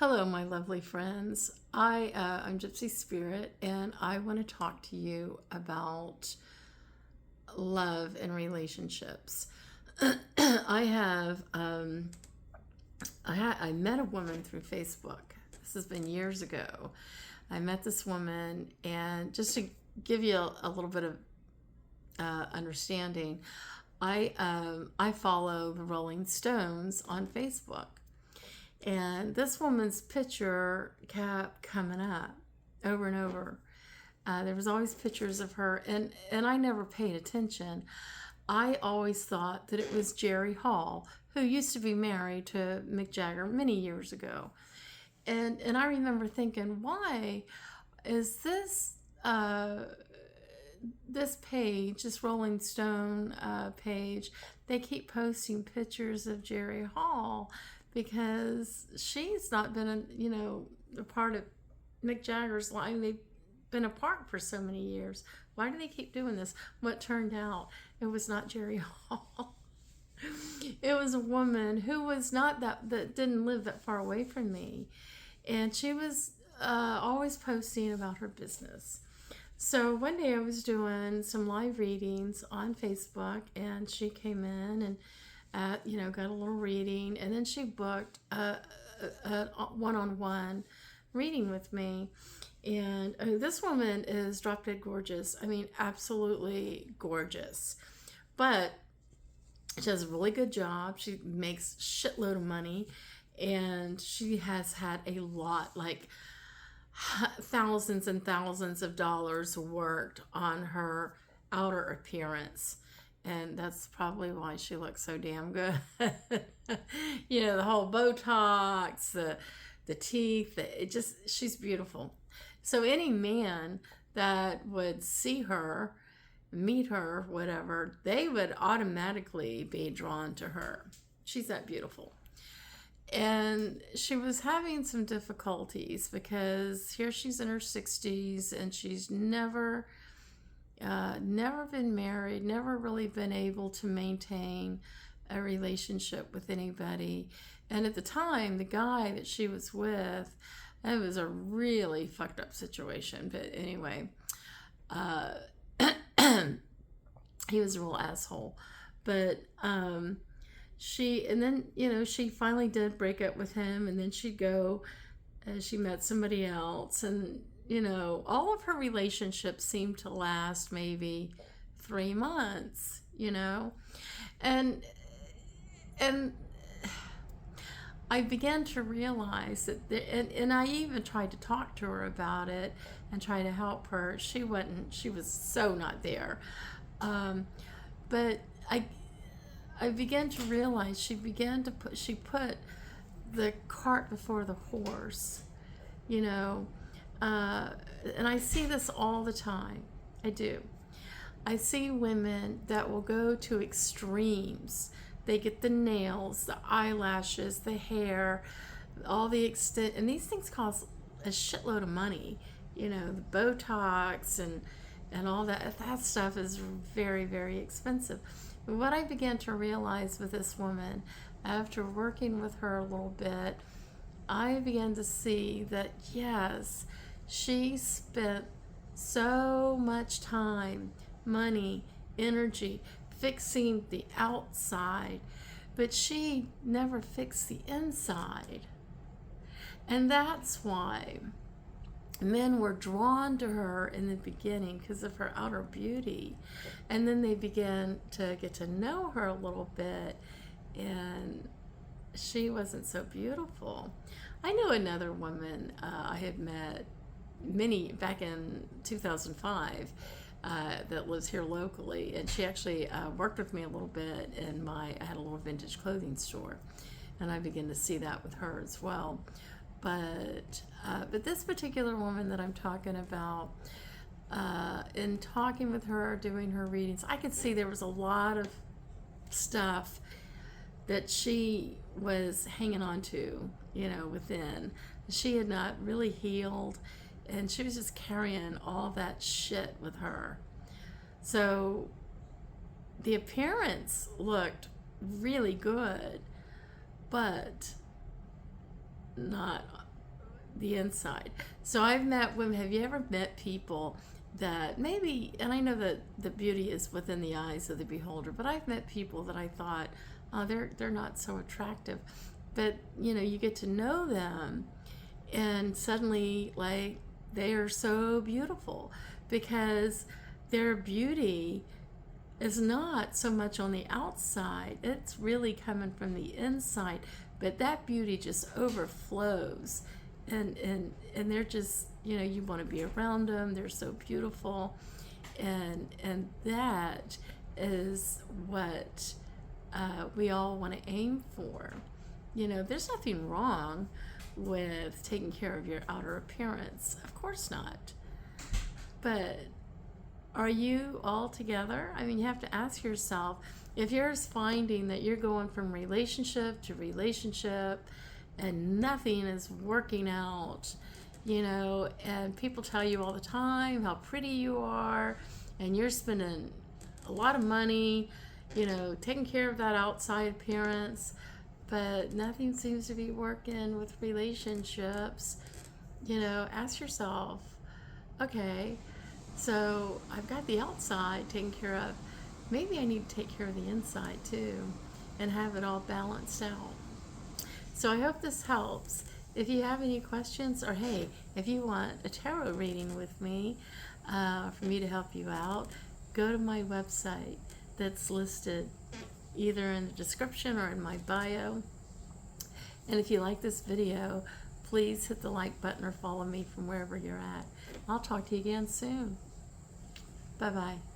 Hello, my lovely friends. I'm Gypsy Spirit, and I want to talk to you about love and relationships. I have I met a woman through Facebook. This has been years ago. I met this woman, and just to give you a little bit of understanding, I follow the Rolling Stones on Facebook. And this woman's picture kept coming up over and over. There was always pictures of her, and I never paid attention. I always thought that it was Jerry Hall, who used to be married to Mick Jagger many years ago. And I remember thinking, why is this page, this Rolling Stone page, they keep posting pictures of Jerry Hall, because she's not been a part of Mick Jagger's life. They've been apart for so many years. Why do they keep doing this? What turned out, it was not Jerry Hall. It was a woman who was not that didn't live that far away from me, and she was always posting about her business. So one day I was doing some live readings on Facebook, and she came in and got a little reading, and then she booked a one-on-one reading with me. And this woman is drop dead gorgeous. I mean, absolutely gorgeous. But she does a really good job. She makes shitload of money, and she has had a lot, like thousands and thousands of dollars worked on her outer appearance. And that's probably why she looks so damn good. The whole Botox, the teeth, she's beautiful. So any man that would see her, meet her, whatever, they would automatically be drawn to her. She's that beautiful. And she was having some difficulties because here she's in her 60s, and she's never been married, never really been able to maintain a relationship with anybody. And at the time, the guy that she was with, it was a really fucked up situation. But anyway, he was a real asshole. But she finally did break up with him, and then she'd go, she met somebody else, and all of her relationships seemed to last maybe 3 months, and I began to realize that, and I even tried to talk to her about it and try to help her. She was so not there. But I began to realize she put the cart before the horse, and I see this all the time. I do. I see women that will go to extremes. They get the nails, the eyelashes, the hair, all the extent, and these things cost a shitload of money. The Botox and all that stuff is very, very expensive. But what I began to realize with this woman, after working with her a little bit, I began to see that, yes, she spent so much time, money, energy fixing the outside, but she never fixed the inside. And that's why men were drawn to her in the beginning, because of her outer beauty. And then they began to get to know her a little bit, and she wasn't so beautiful. I know another woman I had met back in 2005 that lives here locally, and she actually worked with me a little bit I had a little vintage clothing store, and I began to see that with her as well. But this particular woman that I'm talking about, in talking with her, doing her readings, I could see there was a lot of stuff that she was hanging on to, within. She had not really healed, and she was just carrying all that shit with her. So the appearance looked really good, but not the inside. So I've met women. Have you ever met people that maybe, and I know that the beauty is within the eyes of the beholder, but I've met people that I thought, oh, they're not so attractive. But you know, you get to know them, and suddenly, like, they are so beautiful because their beauty is not so much on the outside, it's really coming from the inside, but that beauty just overflows, and they're just, you know, you want to be around them. They're so beautiful, and that is what we all want to aim for. You know, there's nothing wrong with taking care of your outer appearance, of course not, but are you all together? I mean, you have to ask yourself, if you're finding that you're going from relationship to relationship and nothing is working out, you know, and people tell you all the time how pretty you are, and you're spending a lot of money, you know, taking care of that outside appearance, but nothing seems to be working with relationships, you know, ask yourself, okay, so I've got the outside taken care of. Maybe I need to take care of the inside too and have it all balanced out. So I hope this helps. If you have any questions, or hey, if you want a tarot reading with me, for me to help you out, go to my website that's listed either in the description or in my bio. And if you like this video, please hit the like button or follow me from wherever you're at. I'll talk to you again soon. Bye-bye.